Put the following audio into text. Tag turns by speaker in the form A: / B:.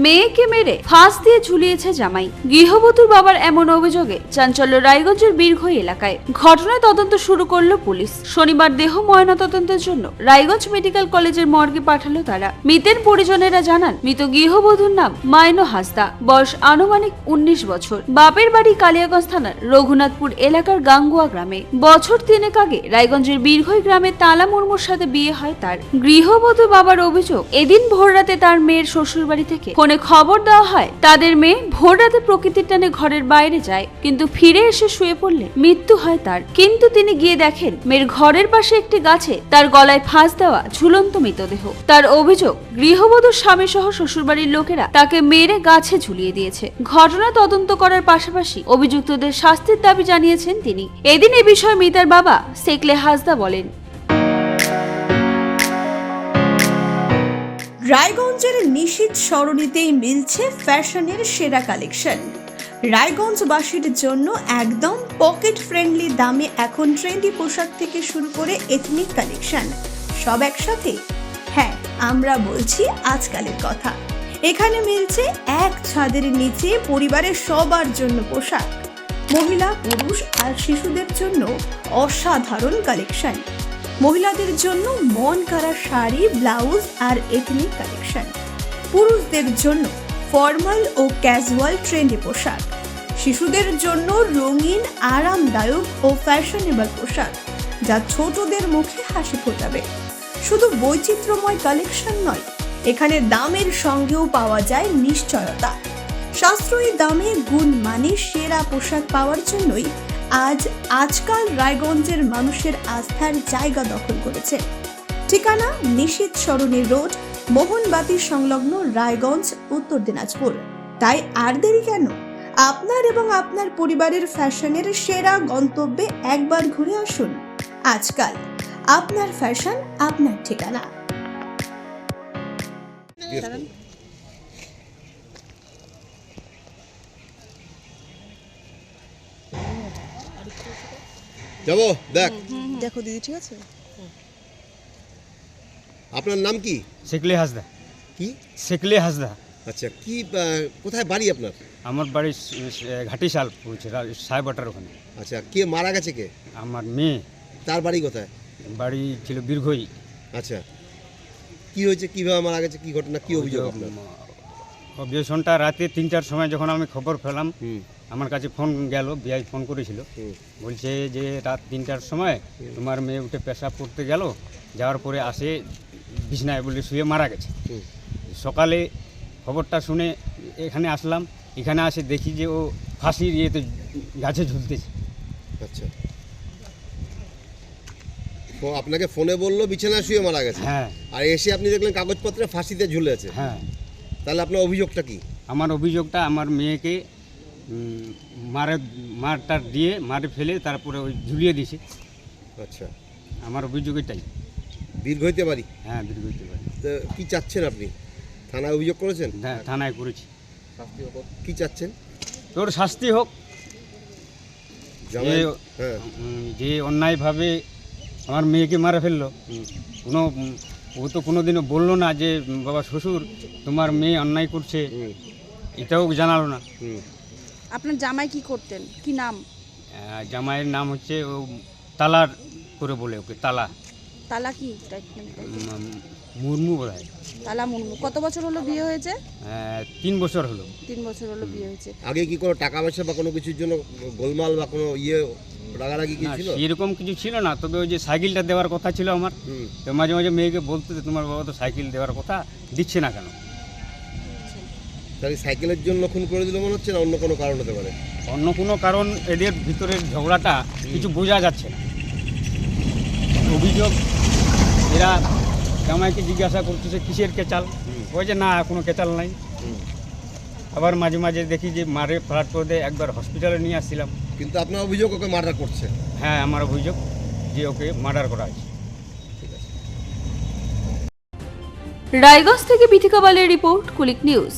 A: মেয়েকে মেরে ফাঁস দিয়ে ঝুলিয়েছে জামাই। গৃহবধূর বাবার এমন অভিযোগে চাঞ্চল্য রায়গঞ্জের বীরঘই এলাকায়। ঘটনায় তদন্ত শুরু করলো পুলিশ। শনিবার দেহ ময়নাতদন্তের জন্য রায়গঞ্জ মেডিকেল কলেজের মর্গে পাঠালো তারা। মৃতের পরিজনেরা জানান, মৃত গৃহবধূর নাম মাইনো হাসদা, বয়স আনুমানিক 19 বছর। বাপের বাড়ি কালিয়াগঞ্জ থানার রঘুনাথপুর এলাকার গাঙ্গুয়া গ্রামে। বছর 3 আগে রায়গঞ্জের বীরঘই গ্রামে তালা মুর্মুর সাথে বিয়ে হয় তার। গৃহবধূ বাবার অভিযোগ, এদিন ভোররাতে তার মেয়ের শ্বশুর বাড়ি থেকে ফোনে খবর দেওয়া হয় তাদের মেয়ে ভোররাতে প্রকৃতির টানে ঘরের বাইরে যায়, কিন্তু ফিরে এসে শুয়ে পড়লে মৃত্যু হয় তার। কিন্তু তিনি গিয়ে দেখেন মেয়ের ঘরের পাশে একটি গাছে তার গলায় ফাঁস দেওয়া ঝুলন্ত মৃতদেহ। তার অভিযোগ, গৃহবধূর স্বামী সহ শ্বশুরবাড়ির লোকেরা তাকে মেরে গাছে ঝুলিয়ে দিয়েছে। ঘটনা তদন্ত করার পাশাপাশি অভিযুক্তদের শাস্তির দাবি জানিয়েছেন তিনি। এদিন এ বিষয়ে মৃতার বাবা সেকলে হাসদা বলেন,
B: রায়গঞ্জের নিশীথ সরণিতেই মিলছে ফ্যাশনের সেরা কালেকশন। রায়গঞ্জবাসীর জন্য একদম পকেট ফ্রেন্ডলি দামে এখন ট্রেন্ডি পোশাক থেকে শুরু করে এথনিক কালেকশন সব একসাথে। হ্যাঁ, আমরা বলছি আজকালের কথা। এখানে মিলছে এক ছাদের নিচে পরিবারের সবার জন্য পোশাক, মহিলা, পুরুষ আর শিশুদের জন্য অসাধারণ কালেকশন। মহিলাদের জন্য মন কাড়া শাড়ি, ব্লাউজ আর এথনিক কালেকশন। পুরুষদের জন্য ফর্মাল ও ক্যাজুয়াল ট্রেন্ডি পোশাক। শিশুদের জন্য রঙিন, আরামদায়ক ও ফ্যাশনেবল পোশাক, যা ছোটদের মুখে হাসি ফোটাবে। শুধু বৈচিত্র্যময় কালেকশন নয়, এখানে দামের সঙ্গেও পাওয়া যায় নিশ্চয়তা। সাশ্রয়ী দামে গুণমানে সেরা পোশাক পাওয়ার জন্যই আজকাল রায়গঞ্জের মানুষের আস্থার জায়গা দখল করেছে। ঠিকানা নিশীথ সরণি রোড, মোহনবাতি সংলগ্ন, রায়গঞ্জ, উত্তর দিনাজপুর। তাই আর দেরি কেন? আপনার এবং আপনার পরিবারের ফ্যাশনের সেরা গন্তব্যে একবার ঘুরে আসুন। আজকাল আপনার ফ্যাশন, আপনার ঠিকানা।
C: যাবো দেখ।
D: দেখো দিদি, ঠিক আছে।
C: আপনার নাম কি?
E: সেকলে হাসদা।
C: কি?
E: সেকলে হাসদা।
C: আচ্ছা, কি কোথায় বাড়ি আপনার?
E: আমার বাড়ি ঘাটি শাল পৌঁছে সাহেবাটার ওখানে।
C: আচ্ছা, কে মারা গেছে? কে?
E: আমার মেয়ে।
C: তার বাড়ি কোথায়?
E: বাড়ি ছিল বীরঘই।
C: আচ্ছা, কি হয়েছে, কিভাবে মারা গেছে, কি ঘটনা, কি অভিযোগ আপনার?
E: অবজেকশনটা রাতে 3টার সময় যখন আমি খবর পেলাম, আমার কাছে ফোন গেল, বিআই ফোন করেছিল। বলছে যে রাত 3টার সময় তোমার মেয়ে উঠে পেশাব করতে গেল, যাওয়ার পরে আসে বিছনায় বলে শুয়ে মারা গেছে। সকালে খবরটা শুনে এখানে আসলাম। এখানে আসে দেখি যে ও ফাঁসির ইয়েতে গাছে ঝুলতেছে।
C: আচ্ছা, আপনাকে ফোনে বললো বিছানায় শুয়ে মারা গেছে?
E: হ্যাঁ।
C: আর এসে আপনি দেখলেন কাগজপত্রে ফাঁসিতে ঝুলে আছে?
E: হ্যাঁ।
C: তাহলে আপনার অভিযোগটা কি?
E: আমার অভিযোগটা, আমার মেয়েকে মারটা দিয়ে মারে ফেলে তারপরে ওই ঝুলিয়ে দিয়েছে।
C: আচ্ছা,
E: আমার অভিযোগ এটাই।
C: বীরঘইতে বাড়ি?
E: হ্যাঁ, বীরঘইতে বাড়ি।
C: তো কি চাচ্ছেন আপনি? থানায় অভিযোগ করেছেন?
E: হ্যাঁ, থানায় করেছি।
C: কি চাচ্ছেন?
E: তোর শাস্তি হোক। যে অন্যায়ভাবে আমার মেয়েকে মারা ফেললো, ও তো কোনোদিনও বললো না যে বাবা শ্বশুর তোমার মেয়ে অন্যায় করছে, এটাও জানালো না।
D: আপনার জামাই কি করতেন, কি নাম?
E: জামাইয়ের নাম হচ্ছে ও তালার করে বলে, ওকে তালা।
D: তালা কি?
E: মুর্মু বোধ হয়।
D: তালা মুর্মু। কত বছর হলো বিয়ে হয়েছে?
E: 3 বছর হলো।
D: 3 বছর হলো বিয়ে হয়েছে।
C: আগে কি কোনো টাকা পয়সা বা কোনো কিছুর জন্য গোলমাল বা কোনো রাগারাগি কি ছিল?
E: এরকম কিছু ছিল না, তবে ওই যে সাইকেলটা দেওয়ার কথা ছিল আমার, তো মাঝে মাঝে মেয়েকে বলতে যে তোমার বাবা তো সাইকেল দেওয়ার কথা, দিচ্ছে না কেন?
C: তাহলে সাইকেলের জন্য খুন করে দিল মনে হচ্ছে, না অন্য কোনো কারণ হতে পারে?
E: অন্য কোনো কারণ, এদের ভিতরের ঝগড়াটা কিছু বোঝা যাচ্ছে না। অভিযোগ, এরা জামাইকে জিজ্ঞাসা করতেছে কিসের কেচাল, ওই যে না কোনো কেচাল নাই। আবার মাঝে মাঝে দেখি যে মারে ফ্লাট করে দেয়। একবার হসপিটালে নিয়ে আসছিলাম।
C: কিন্তু আপনার অভিযোগ ওকে মার্ডার করছে?
E: হ্যাঁ, আমার অভিযোগ যে ওকে মার্ডার করা হয়েছে।
A: রায়গঞ্জ থেকে বিথিকা বালের রিপোর্ট, কুলিক নিউজ।